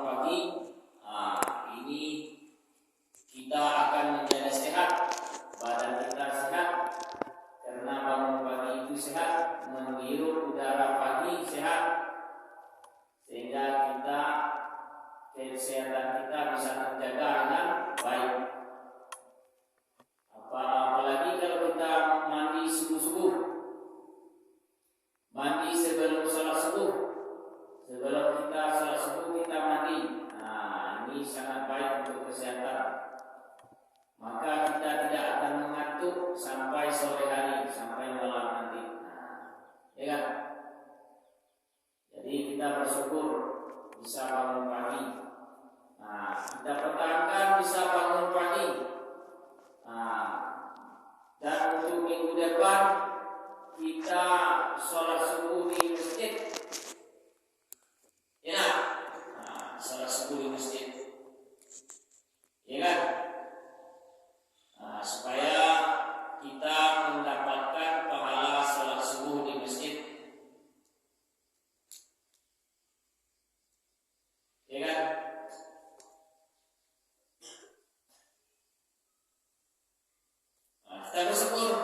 pagi, ini kita akan menjadi sehat, badan kita sehat, karena bangun pagi itu sehat, menghirup udara pagi sehat, sehingga kesehatan kita bisa terjaga dengan baik. Apalagi kalau kita mandi subuh-subuh, mandi sebelum sholat subuh, sebelum kita sholat subuh kita mandi. Ini sangat baik untuk kesehatan. Maka kita tidak akan mengantuk sampai sore hari, sampai malam nanti. Ya kan? Jadi kita bersyukur bisa bangun pagi. Kita pertahankan bisa bangun pagi. Dan untuk minggu depan kita sholat subuh di masjid. Ya, sholat subuh di masjid. Ya kan? Supaya kita mendapatkan pahala sholat subuh di masjid. Ya kan? Kita bersyukur,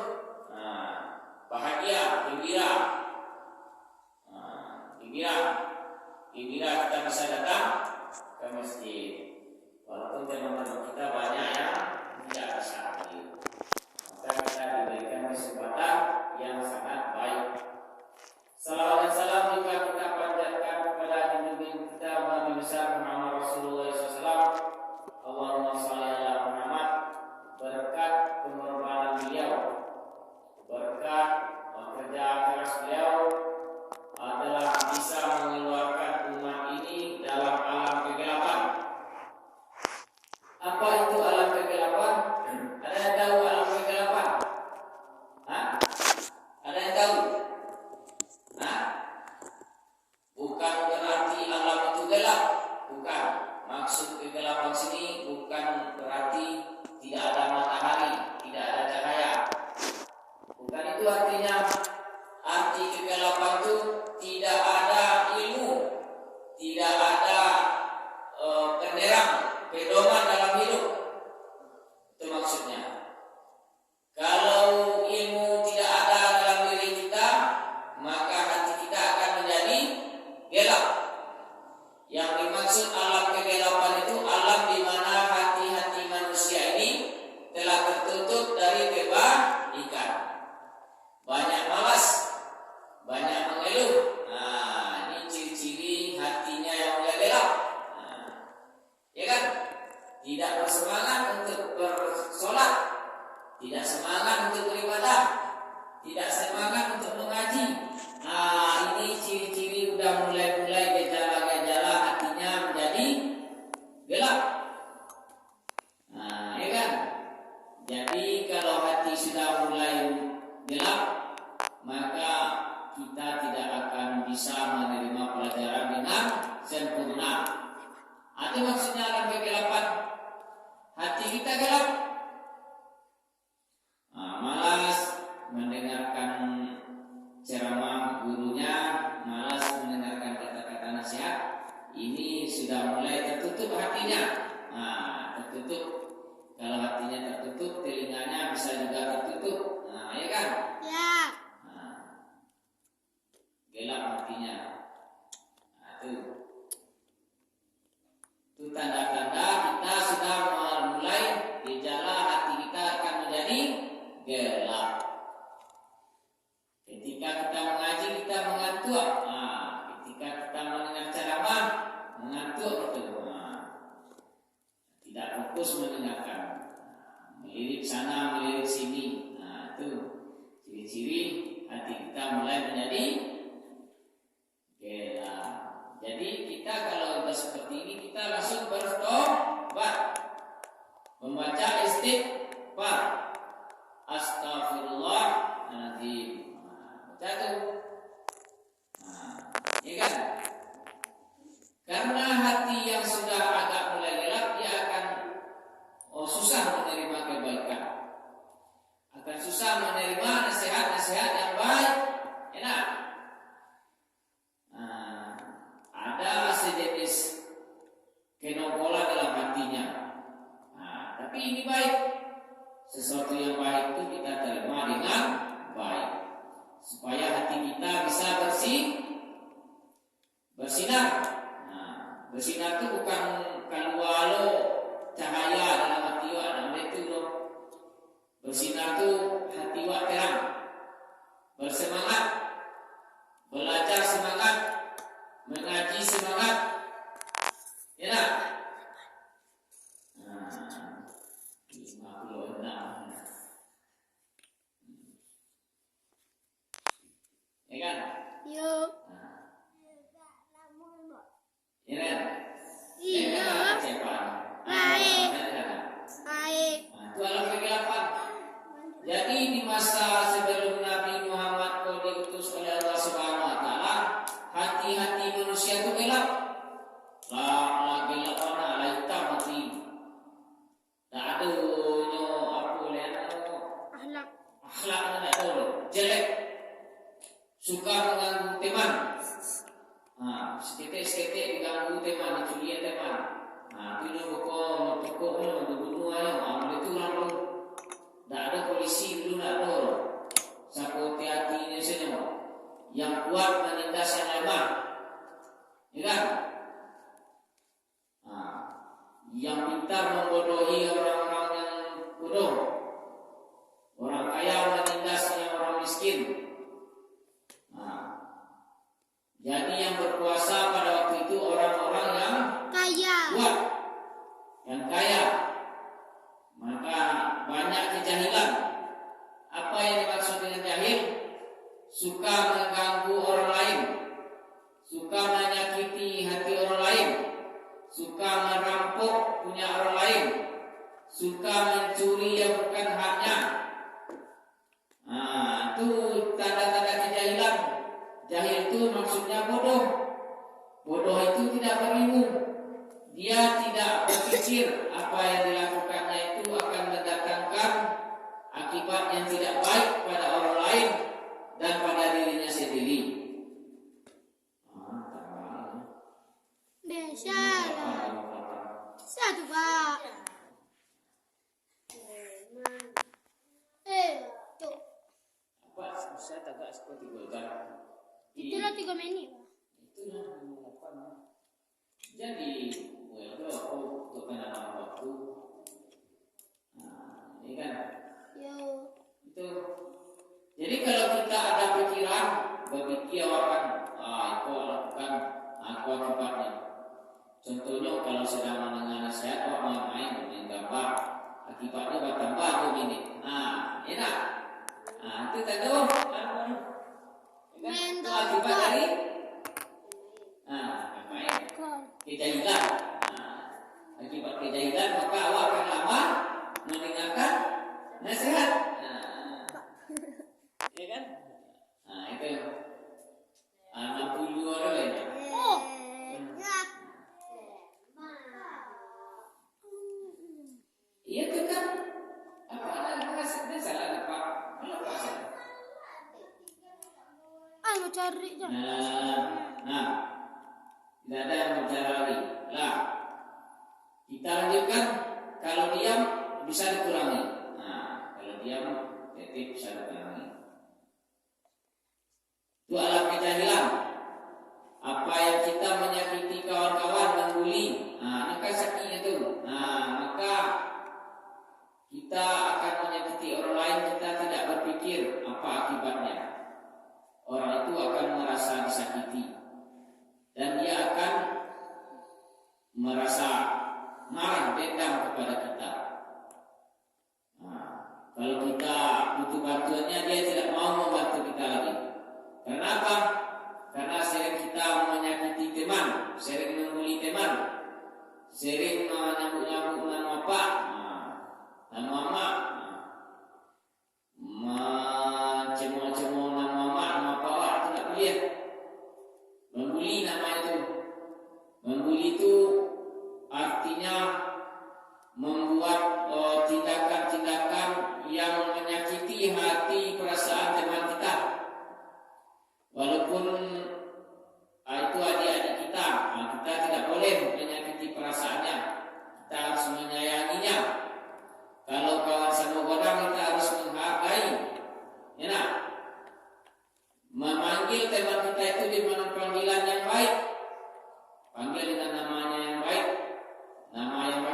bahagia, gembira kita bisa datang ke masjid. Walaupun teman-teman kita banyak yang tidak bisa hadir, maka kita diberikan kesempatan yang sangat baik. Salawat dan salam juga kita panjatkan kepada junjungan kita Nabi besar Muhammad Rasulullah SAW. Allahumma shalli ala Muhammad. Berkat pengorbanan beliau, berkat kerja keras beliau adalah bisa mengeluarkan umat ini dalam alam kegelapan. Apa itu alam kegelapan? Ada yang tahu alam kegelapan? Ada yang tahu? Bukan berarti alam itu gelap, bukan. Maksud kegelapan sini bukan berarti tidak ada matahari, tidak ada cahaya. Bukan itu artinya. Arti kegelapan itu tidak ada ilmu, tidak ada penerang, pedoman dalam hidup. Itu maksudnya. Kalau ilmu tidak ada dalam diri kita, maka hati kita akan menjadi gelap. Yang dimaksud alam kegelapan itu alam di mana hati-hati manusia ini telah tertutup dari kebaikan. Banyak malas, banyak mengeluh. Ini ciri-ciri hatinya yang mulai gelap. Ya kan? Tidak bersemangat untuk bersolat, tidak semangat untuk beribadah, tidak semangat untuk mengaji. Ini ciri-ciri udah mulai gejala-gejala hatinya menjadi gelap. Ya kan? Jadi kalau hati sudah mulai gelap, maka kita tidak akan bisa menerima pelajaran dengan sempurna. Itu maksudnya alam kegelapan. Hati kita gelap, malas mendengarkan ceramah gurunya, malas mendengarkan kata-kata nasihat. Ini sudah mulai tertutup hatinya. Tertutup. Kalau hatinya tertutup, telinganya bisa juga tertutup. Ya kan? Ya. Gelap hatinya. Itu tanda-tanda kita sudah mulai gejala hati kita akan menjadi gelap. Ketika kita mengaji kita mengantuk. Ketika kita mendengar ceramah mengantuk itu. Tidak fokus mendengarkan. Melirik sana, melirik sini. Itu ciri-ciri hati kita mulai menjadi gelap. Jadi kita kalau sudah seperti ini kita langsung bertobat, membaca istighfar, astagfirullahaladzim. Baca tuh. Ya kan? Karena hati yang sudah agak mulai gelap, dia akan susah menerima kebaikan, akan susah menerima nasihat-nasihat yang baik. Enak. Ada sejenis kenokola dalam hatinya. Nah, tapi ini baik. Sesuatu yang baik itu kita terima dengan baik, supaya hati kita bisa bersinar. Nah, bersinar itu bukan kalualo cahaya dalam hati wa, namanya itu loh. Bersinar itu hati wa terang, bersemangat, belajar semangat, mengaji semangat, ya nak? Nah, 56. Ya kan? Yuk. Ya kan? Iya. Siapa? Baik. Baik. Nah, itu alam kegelapan. Jadi di masa sebelum Nabi Muhammad kau diutus oleh Allah Subhanahu Wa Taala, hati-hati manusia itu gelap. Lah gelap mana? Lah hitam hati. Tak ada apa Akhlak. akhlaknya tak ada, jelek, suka mengganggu teman. Seketik mengganggu teman, dicuri teman. Itu pokok dibunuh aja. Itu lalu tak ada polisi dulu tak ada. Saku hati-hati ini saja. Yang kuat menindas yang lemah, ya kan? Yang pintar membodohi orang-orang yang bodoh. Orang kaya menindas yang orang miskin. Jadi yang berkuasa pada waktu itu orang-orang yang Kaya. kuat, yang kaya. Maka banyak kejahilan. Apa yang dimaksud dengan jahil? Suka mengganggu orang lain, suka menyakiti hati orang lain, suka merampok punya orang lain, suka mencuri yang bukan haknya. Itu tanda-tanda kejahilan. Jahil itu maksudnya bodoh. Bodoh itu tidak berilmu. Dia tidak berpikir apa yang dilakukannya itu akan mendatangkan akibat yang tidak baik pada orang lain dan pada dirinya sendiri. Biasa. Satu Pak. Tuh. Apa susah tak seperti golkar? Itulah 3 menit. Itulah apa? Jadi, aku untuk penanaman waktu. Ini kan? Yo. Itu. Jadi kalau kita ada pikiran berpikir orang, aku lakukan, aku akibatnya. Contohnya kalau sedang mendengar nasihat, main gambar, akibatnya bertambah 2 menit. Enak. Itu tadi akibat dari main kejahilan. Akibat kejahilan maka awak akan lama mendengarkan nasihat. Ya kan? Itu 60 orang ya. Oh. Iya itu kan apa ada maksudnya salah apa? Apa salah? Mau cari dah. Tidak ada yang bicara lagi. Lah, kita lanjutkan. Kalau diam bisa dikurangi. Kalau diam titik bisa dikurangi. Itu alam kejahilan. Apa yang kita menyakiti kawan-kawan, membuli, ini kan sakitnya itu. Maka kita akan menyakiti orang lain, kita tidak berpikir apa akibatnya. Orang itu akan merasa disakiti dan dia akan merasa marah, dendam kepada kita. Kalau kita butuh bantuannya, dia tidak mau membantu kita lagi. Kenapa? Karena sering kita menyakiti teman, sering membuli teman, sering menyambut-nyambut nama bapak, nama mama, cemooh-cemooh nama mama, nama bapak, itu tak boleh. Membuli nama itu. Membuli itu artinya membuat tindakan-tindakan yang menyakiti hati perasaan teman kita. Walaupun itu adik-adik kita, kita tidak boleh menyakiti perasaannya.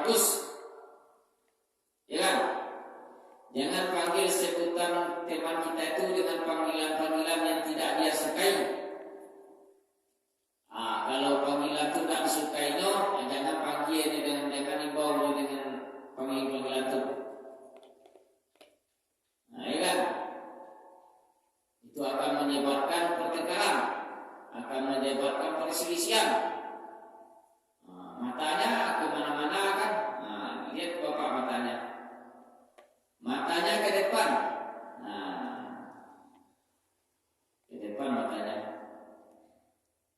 bagus. Ya kan? Jangan panggil sebutan teman kita itu dengan panggilan-panggilan yang tidak dia sukai. Kalau panggilan itu tak disukainya, jangan panggil dengan imbau dengan panggilan itu. Ya kan? Itu akan menyebabkan pertengkaran, akan menyebabkan perselisihan. Matanya ke mana-mana kan? Lihat bapak matanya. Matanya ke depan. Ke depan matanya.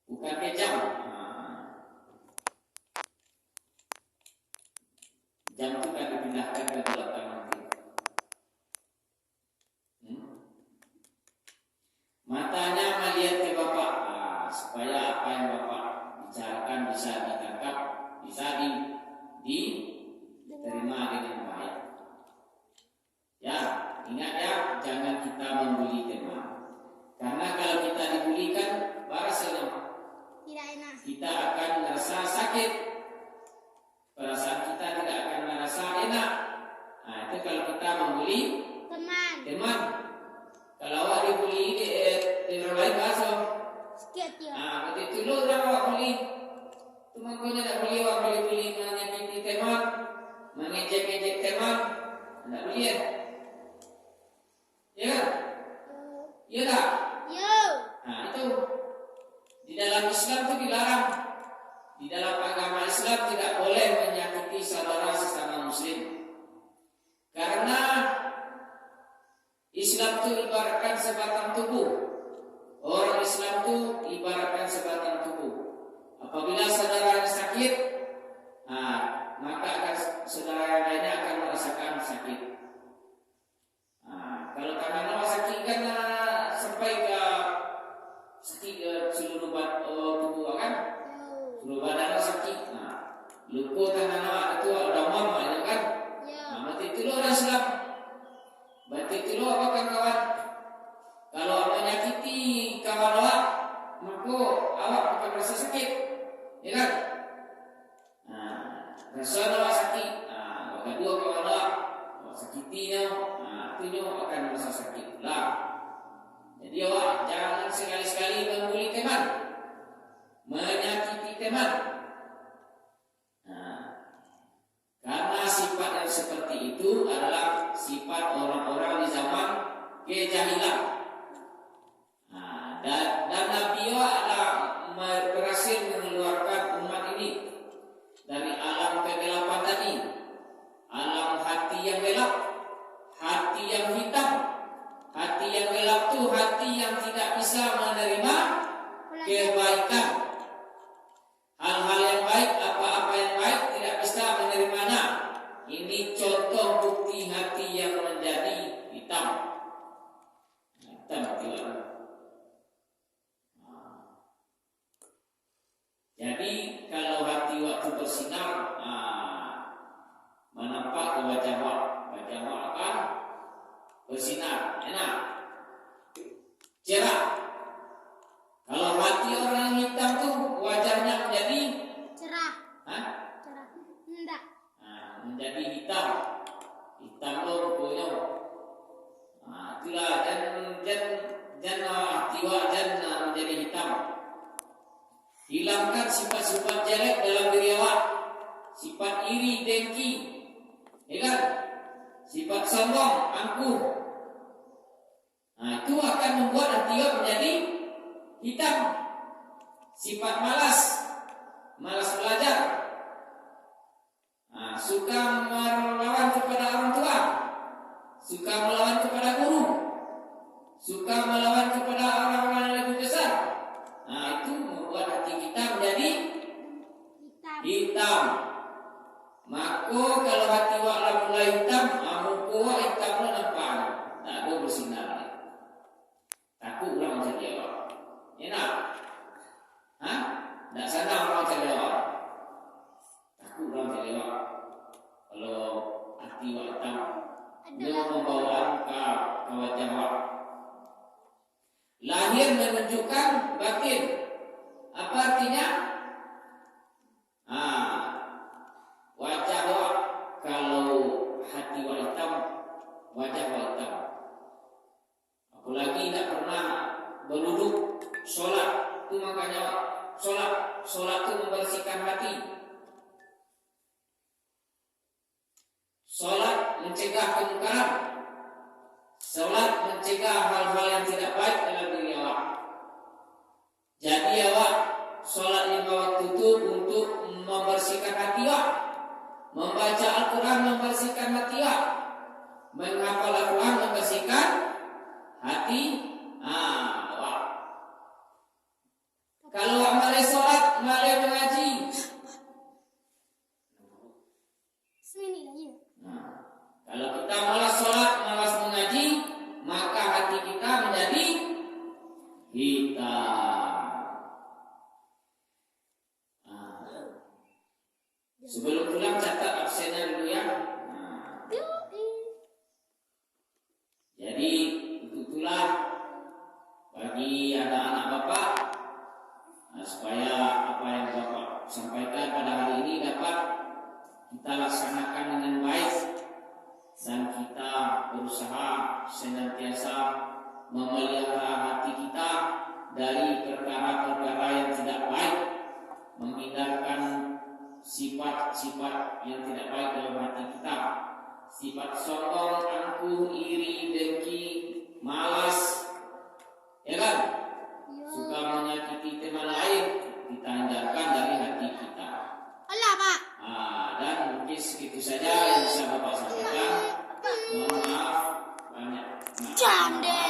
Bukan ke jam. Jam itu kan dipindahkan ke belakang nanti. Matanya melihat ke bapak, supaya apa yang bapak bicarakan bisa ditangkap, bisa diterima dengan baik. Ya, ingat ya, jangan kita membuli teman. Karena kalau kita dibulikan, bahasanya Tidak enak. kita akan merasa sakit. Perasaan kita tidak akan merasa enak. Itu kalau kita membuli teman. Kalau awak dibuli di orang lain bahasa. Sikit ya. Berarti itu lo orang awak buli. Teman kau nak buli awak buli menyakiti teman, mengejek-ejek teman, tidak buli ya? Ya kan? Ya tak? Yo. Itu di dalam Islam itu dilarang. Di dalam agama Islam tidak boleh menyakiti saudara sesama muslim. Karena Islam itu ibaratkan sebatang tubuh. Orang Islam itu ibaratkan sebatang tubuh. Apabila saudara sakit, maka saudara lainnya akan merasakan sakit. Kalau tangan awak sakit kan sampai ke sakit ke seluruh tubuh kan, seluruh badan awak sakit. Luka tangan awak itu ada mama ya kan. Berarti itu lo orang Islam. Berarti itu lo apa kawan? Kalau awak menyakiti kawan awak, maka awak akan merasa sakit, ya kan? Rasa awak sakit, kedua kawan awak sakitinya, itu akan merasa sakit pula. Jadi awak jangan sekali-sekali membuli teman, menyakiti teman. Karena sifat yang seperti itu adalah sifat orang-orang di zaman kejahilan. Dan Nabi adalah berhasil mengeluarkan umat ini dari alam kegelapan tadi, alam hati yang gelap, hati yang hitam. Hati yang gelap itu hati yang tidak bisa menerima kebaikan. Hal-hal yang baik, apa-apa yang baik tidak bisa menerimanya. Ini contoh bukti hati yang menjadi hitam. Hitam hati orang. Jadi kalau hati waktu bersinar, menampak ke wajah akan bersinar, enak, cerah. Kalau hati orang yang hitam tuh wajahnya menjadi Cerah. cerah, Enggak. menjadi hitam loh rupanya. Itulah dan hati wajan menjadi hitam. Hilangkan sifat-sifat jelek dalam diri awak, sifat iri, dengki, ya kan? Sifat sombong, angkuh. Itu akan membuat hati awak menjadi hitam. Sifat malas belajar, suka melawan kepada orang tua, suka melawan kepada guru, suka melawan kepada orang-orang yang lebih besar. Itu membuat hati kita menjadi hitam. Maka kalau hati awak mulai hitam, muka hitamnya nampak, tak ada bersinar. Takut orang jadi awak. Enak? Tak sadar orang jadi awak. Takut orang jadi awak. Kalau hati awak hitam, dia membawa ke wajah awak. Lahir menunjukkan batin. Apa artinya? Wajah awak kemungkaran. Salat mencegah hal-hal yang tidak baik dalam diri awak. Jadi awak salat 5 waktu itu untuk membersihkan hati awak. Membaca Al-Quran membersihkan hati awak. Menghafal Al-Quran membersihkan hati awak. Kalau awak malas salat, malas mengaji. Semini lah ya. Kalau kita malas sholat, malas mengaji, maka hati kita menjadi hitam. Sebelum pulang catat absennya dulu ya. Jadi itulah bagi anak-anak bapak, supaya apa yang bapak sampaikan pada hari ini dapat kita laksanakan dengan baik. Dan kita berusaha senantiasa memelihara hati kita dari perkara-perkara yang tidak baik, menghindarkan sifat-sifat yang tidak baik dalam hati kita, sifat sombong, angkuh, iri, dengki, malas, ya kan? Suka menyakiti teman lain, kita hindarkan dari hati kita. Allah Pak. Dan mungkin segitu saja yang bisa Bapak sampaikan. Mohon maaf banyak. Canda.